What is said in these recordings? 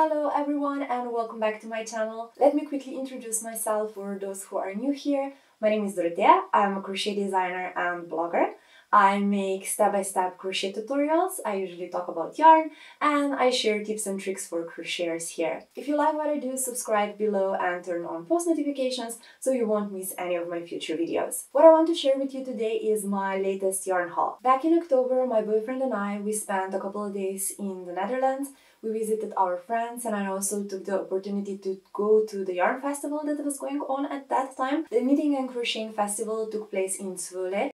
Hello everyone and welcome back to my channel. Let me quickly introduce myself for those who are new here. My name is Dorothea, I'm a crochet designer and blogger. I make step-by-step crochet tutorials, I usually talk about yarn, and I share tips and tricks for crocheters here. If you like what I do, subscribe below and turn on post notifications so you won't miss any of my future videos. What I want to share with you today is my latest yarn haul. Back in October, my boyfriend and I, we spent a couple of days in the Netherlands. We visited our friends and I also took the opportunity to go to the yarn festival that was going on at that time. The Knitting and Crocheting Festival took place in Zwolle.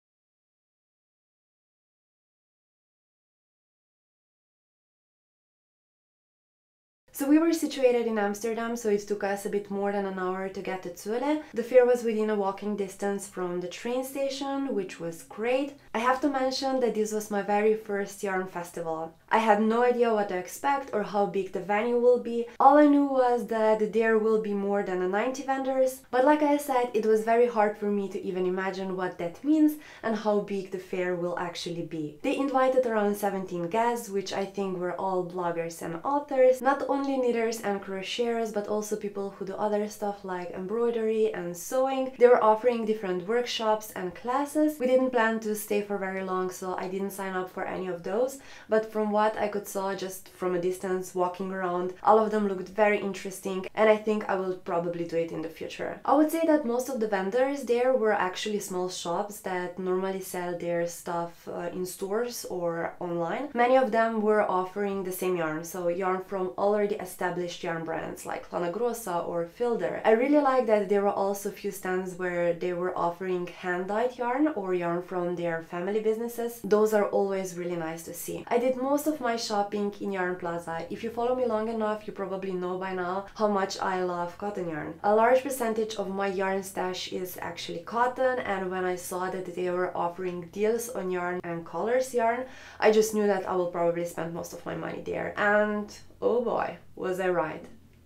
So we were situated in Amsterdam, so it took us a bit more than an hour to get to Zwolle. The fair was within a walking distance from the train station, which was great. I have to mention that this was my very first yarn festival. I had no idea what to expect or how big the venue will be. All I knew was that there will be more than 90 vendors, but like I said, it was very hard for me to even imagine what that means and how big the fair will actually be. They invited around 17 guests, which I think were all bloggers and authors, not only knitters and crocheters, but also people who do other stuff like embroidery and sewing. They were offering different workshops and classes. We didn't plan to stay for very long, so I didn't sign up for any of those, but from what I could saw just from a distance walking around, all of them looked very interesting and I think I will probably do it in the future. I would say that most of the vendors there were actually small shops that normally sell their stuff in stores or online. Many of them were offering the same yarn, so yarn from already established yarn brands like Lana, Grossa or Filder. I really like that there were also a few stands where they were offering hand-dyed yarn or yarn from their family businesses. Those are always really nice to see. I did most of my shopping in Yarn Plaza. If you follow me long enough, you probably know by now how much I love cotton yarn. A large percentage of my yarn stash is actually cotton, and when I saw that they were offering deals on yarn and colors yarn, I just knew that I will probably spend most of my money there. And oh boy, was I right.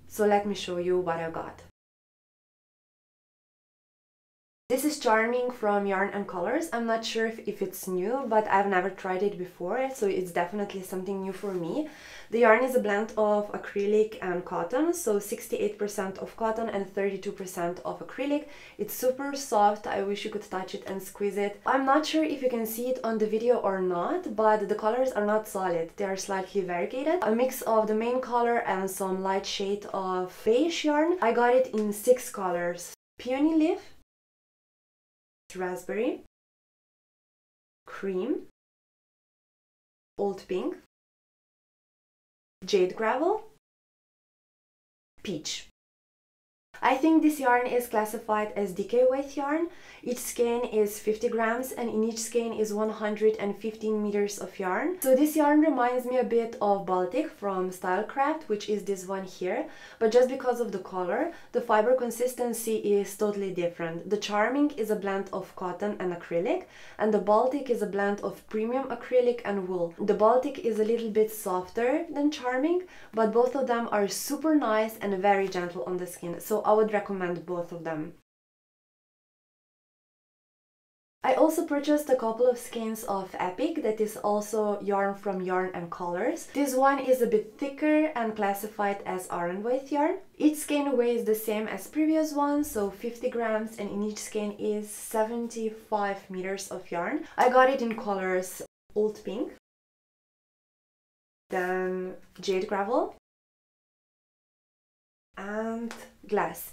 So let me show you what I got. This is Charming from Yarn and Colors. I'm not sure if it's new, but I've never tried it before, so it's definitely something new for me. The yarn is a blend of acrylic and cotton, so 68% of cotton and 32% of acrylic. It's super soft. I wish you could touch it and squeeze it. I'm not sure if you can see it on the video or not, but the colors are not solid. They are slightly variegated. A mix of the main color and some light shade of beige yarn. I got it in 6 colors. Peony Leaf, Raspberry, Cream, Old Pink, Jade Gravel, Peach. I think this yarn is classified as decay weight yarn. Each skein is 50 grams and in each skein is 115 meters of yarn. So this yarn reminds me a bit of Baltic from Stylecraft, which is this one here, but just because of the color, the fiber consistency is totally different. The Charming is a blend of cotton and acrylic, and the Baltic is a blend of premium acrylic and wool. The Baltic is a little bit softer than Charming, but both of them are super nice and very gentle on the skin, so I would recommend both of them. I also purchased a couple of skeins of Epic, that is also yarn from Yarn and Colors. This one is a bit thicker and classified as Aran weight yarn. Each skein weighs the same as previous one, so 50 grams, and in each skein is 75 meters of yarn. I got it in colors Old Pink, then Jade Gravel, and Glass.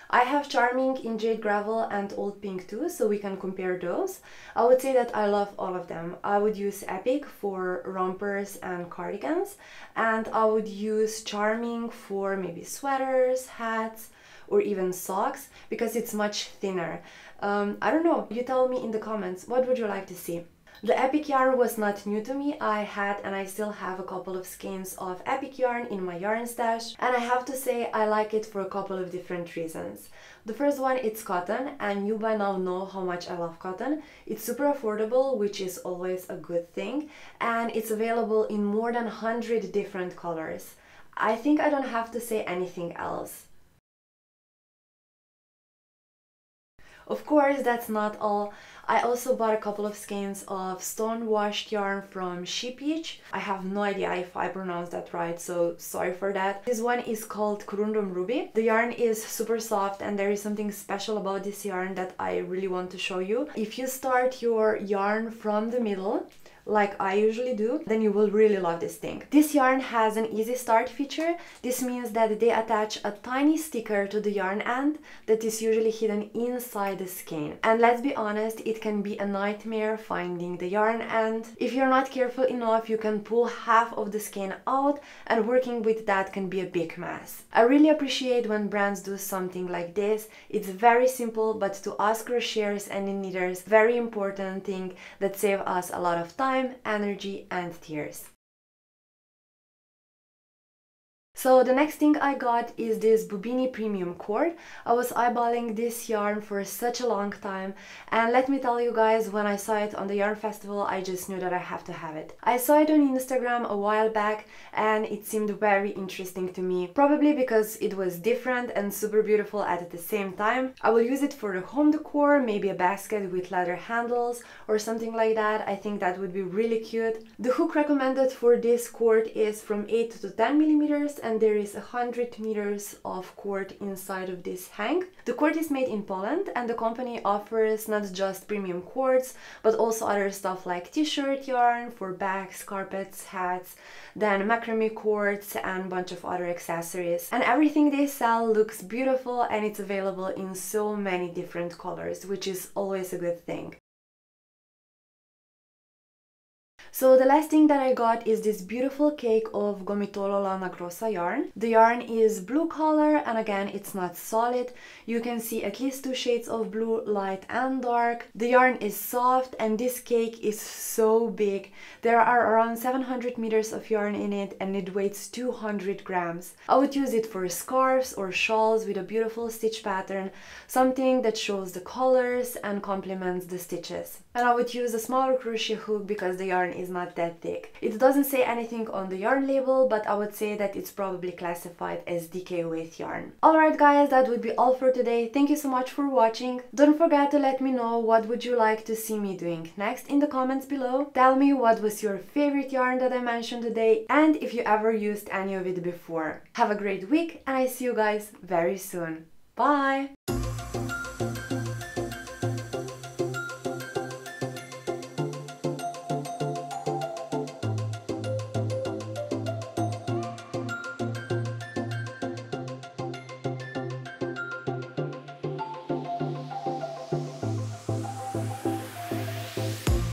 I have Charming in Jade Gravel and Old Pink too, so we can compare those. I would say that I love all of them. I would use Epic for rompers and cardigans, and I would use Charming for maybe sweaters, hats, or even socks, because it's much thinner. I don't know, you tell me in the comments, what would you like to see? The Epic yarn was not new to me. I had and I still have a couple of skeins of Epic yarn in my yarn stash, and I have to say I like it for a couple of different reasons. The first one, it's cotton, and you by now know how much I love cotton. It's super affordable, which is always a good thing, and it's available in more than 100 different colors. I think I don't have to say anything else. Of course, that's not all. I also bought a couple of skeins of stone washed yarn from Scheepjes. I have no idea if I pronounced that right, so sorry for that. This one is called Corundum Ruby. The yarn is super soft and there is something special about this yarn that I really want to show you. If you start your yarn from the middle, like I usually do, then you will really love this thing. This yarn has an easy start feature. This means that they attach a tiny sticker to the yarn end that is usually hidden inside the skein. And let's be honest, it can be a nightmare finding the yarn end. If you're not careful enough, you can pull half of the skein out, and working with that can be a big mess. I really appreciate when brands do something like this. It's very simple, but to us crocheters and knitters, very important thing that save us a lot of time, energy and tears. So the next thing I got is this Bobbiny premium cord. I was eyeballing this yarn for such a long time, and let me tell you guys, when I saw it on the yarn festival, I just knew that I have to have it. I saw it on Instagram a while back and it seemed very interesting to me, probably because it was different and super beautiful at the same time. I will use it for the home decor, maybe a basket with leather handles or something like that. I think that would be really cute. The hook recommended for this cord is from 8 to 10 millimeters, and there is 100 meters of cord inside of this hang. The cord is made in Poland and the company offers not just premium cords but also other stuff like t-shirt yarn for bags, carpets, hats, then macrame cords and a bunch of other accessories. And everything they sell looks beautiful and it's available in so many different colors, which is always a good thing. So the last thing that I got is this beautiful cake of Gomitolo Lana Grossa yarn. The yarn is blue color and again it's not solid. You can see at least 2 shades of blue, light and dark. The yarn is soft and this cake is so big. There are around 700 meters of yarn in it and it weighs 200 grams. I would use it for scarves or shawls with a beautiful stitch pattern, something that shows the colors and complements the stitches. And I would use a smaller crochet hook because the yarn is not that thick. It doesn't say anything on the yarn label, but I would say that it's probably classified as DK weight yarn. Alright guys, that would be all for today. Thank you so much for watching. Don't forget to let me know what would you like to see me doing next in the comments below. Tell me what was your favorite yarn that I mentioned today and if you ever used any of it before. Have a great week and I see you guys very soon. Bye!